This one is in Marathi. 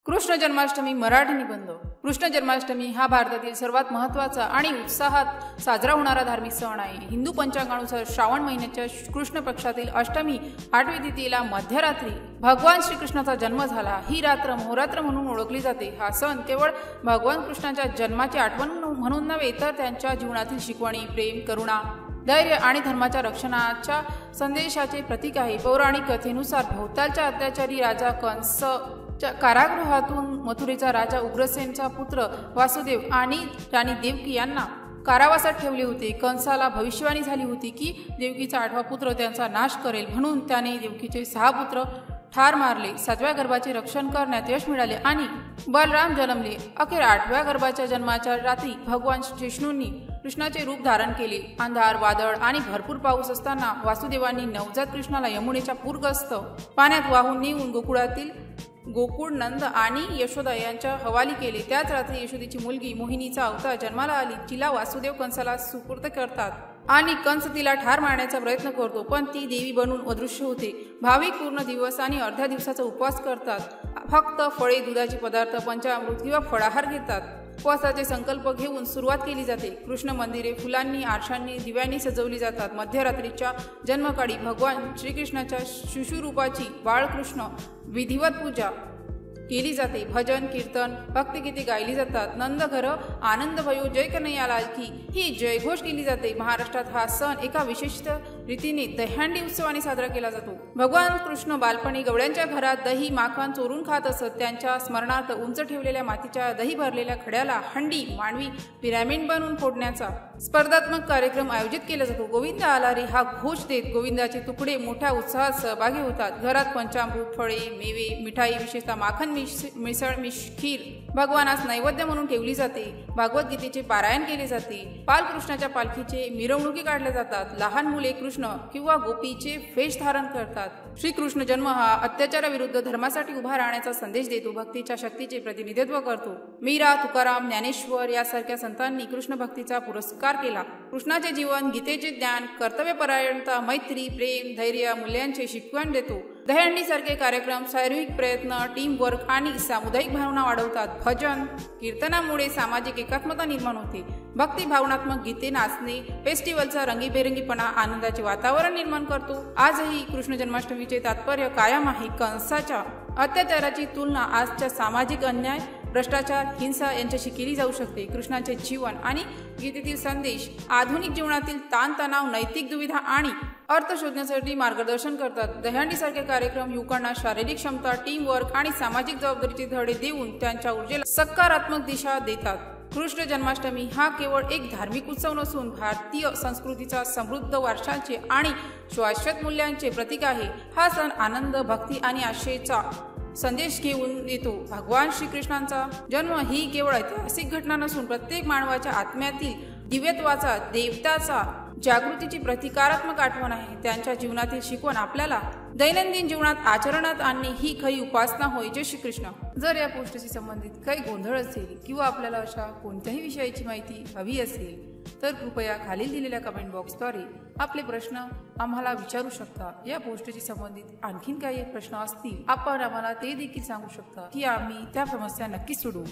कृष्ण जन्माष्टमी मराठी निबंध। कृष्ण जन्माष्टमी हा भारतातील सर्वात महत्त्वाचा आणि उत्साहात साजरा होणारा धार्मिक सण आहे। हिंदू पंचांगानुसार श्रावण महिन्याच्या कृष्ण पक्षातील अष्टमी 8वी तिथीला मध्यरात्री भगवान श्रीकृष्णाचा जन्म झाला। ही रात्र मोहरात्र म्हणून ओळखली जाते। हा सण केवळ भगवान कृष्णाच्या जन्माची आठवण म्हणून नव्हे तर त्यांच्या जीवनातील शिकवणी, प्रेम, करुणा, धैर्य आणि धर्माच्या रक्षणाच्या संदेशाचे प्रतीक आहे। पौराणिक कथेनुसार भोवतालच्या अत्याचारी राजा कंस कारागृहातून मथुरेचा राजा उग्रसेनचा पुत्र वासुदेव आणि राणी देवकी यांना कारावासात ठेवले होते। कंसाला भविष्यवाणी झाली होती की देवकीचा 8वा पुत्र त्यांचा नाश करेल, म्हणून त्याने देवकीचे 6 पुत्र ठार मारले। 7व्या गर्भाचे रक्षण करण्यात यश मिळाले आणि बलराम जन्मले। अखेर 8व्या गर्भाच्या जन्माच्या रात्री भगवान विष्णूंनी कृष्णाचे रूप धारण केले। अंधार, वादळ आणि भरपूर पाऊस असताना वासुदेवांनी नवजात कृष्णाला यमुनेच्या पूरग्रस्त पाण्यात वाहून नेऊन गोकुळातील गोकुळ नंद आणि यशोदा यांच्या हवाली केले। त्याच रात्री यशोदेची मुलगी मोहिनीचा अवतार जन्माला आली, जिला वासुदेव कंसाला सुपूर्द करतात आणि कंस तिला ठार मारण्याचा प्रयत्न करतो, पण ती देवी बनून अदृश्य होते। भाविक पूर्ण दिवस आणि अर्ध्या दिवसाचा उपवास करतात। फक्त फळे, दुधाचे पदार्थ, पंचामृत किंवा फळाहार घेतात। उपवासाचे संकल्प घेऊन सुरुवात केली जाते। कृष्ण मंदिरे फुलांनी, आरशांनी, दिव्यांनी सजवली जातात। मध्यरात्रीच्या जन्मकाळी भगवान श्रीकृष्णाच्या शिशुरूपाची बाळकृष्ण विधिवत पूजा केली जाते। भजन, कीर्तन, भक्तिगीते गायली जातात। नंदघर आनंद भयो जय कन्हैया लाल की ही जयघोष केली जाते। महाराष्ट्रात हा सण एका विशिष्ट रीतीने दहीहंडी उत्सवाने साजरा केला जातो। भगवान कृष्ण बालपणी गवळ्यांच्या घरात दही, माखन चोरून खात असत। त्यांच्या स्मरणार्थ उंच ठेवलेल्या मातीच्या दही भरलेल्या खड्याला हंडी, मानवी पिरॅमिड बनवून फोडण्याचा स्पर्धात्मक कार्यक्रम आयोजित केला जातो। गोविंद आला रे हा घोष देत गोविंदाचे तुकडे मोठ्या उत्साहात सहभागी होतात। घरात पंचामृत, फळे, मेवे, मिठाई, विशेषतः माखन मिसळ, खीर भगवानास नैवेद्य म्हणून ठेवली जाते। भागवत गीतेचे पारायण केले जाते। बालकृष्णाच्या पालखीचे मिरवणुकी काढल्या जातात। लहान मुले कृष्ण किंवा गोपीचे वेश धारण करतात। श्रीकृष्ण जन्म हा अत्याचाराविरुद्ध धर्मासाठी उभा राहण्याचा संदेश देतो, भक्तीच्या शक्तीचे प्रतिनिधित्व करतो। मीरा, तुकाराम, ज्ञानेश्वर यासारख्या संतांनी कृष्ण भक्तीचा पुरस्कार केला। कृष्णाचे जीवन गीतेचे ज्ञान, कर्तव्यपरायणता, मैत्री, प्रेम, धैर्य, मूल्यांचे शिकवण देतो। दहीहंडी सारखे कार्यक्रम शारीरिक प्रयत्न, टीम वर्क आणि सामुदायिक भावना वाढवतात। भजन, कीर्तनामुळे सामाजिक एकात्मता निर्माण होते। भक्ती, भावनात्मक गीते, नाचणे फेस्टिवलचा रंगीबेरंगीपणा आनंदाचे वातावरण निर्माण करतो। आजही कृष्ण जन्माष्टमीचे तात्पर्य कायम आहे। कंसाच्या अत्याचाराची तुलना आजच्या सामाजिक अन्याय, भ्रष्टाचार, हिंसा यांच्याशी केली जाऊ शकते। कृष्णाचे जीवन आणि गीतेतील संदेश आधुनिक जीवनातील ताणतणाव, नैतिक दुविधा आणि अर्थ शोधण्यासाठी मार्गदर्शन करतात। दहीहंडी सारखे कार्यक्रम युवकांना शारीरिक क्षमता, टीम वर्क आणि सामाजिक जबाबदारीचे धडे देऊन त्यांच्या ऊर्जेला सकारात्मक दिशा देतात। कृष्ण जन्माष्टमी हा केवळ एक धार्मिक उत्सव नसून भारतीय संस्कृतीचा समृद्ध वारशाचे आणि शाश्वत मूल्यांचे प्रतीक आहे। हा सण आनंद, भक्ती आणि आशेचा संदेश घेऊन येतो। भगवान श्रीकृष्णांचा जन्म ही केवळ ऐतिहासिक घटना नसून प्रत्येक मानवाच्या आत्म्यातील दिव्यत्वाचा, देवताचा जागृतीची प्रतिकारात्मक आठवण आहे। त्यांच्या जीवनातील शिकवण आपल्याला दैनंदिन जीवनात आचरणात आणणे ही खरी उपासना होय। जय श्रीकृष्ण। जर या पोस्टशी संबंधित काही गोंधळ असेल किंवा आपल्याला अशा कोणत्याही विषयाची माहिती हवी असेल तर कृपया खालील दिलेल्या कमेंट बॉक्सद्वारे आपले प्रश्न आम्हाला विचारू शकता। या पोस्टशी संबंधित आणखीन काही प्रश्न असतील आपण आम्हाला ते देखील सांगू शकता की आम्ही त्या समस्या नक्कीच सोडवू।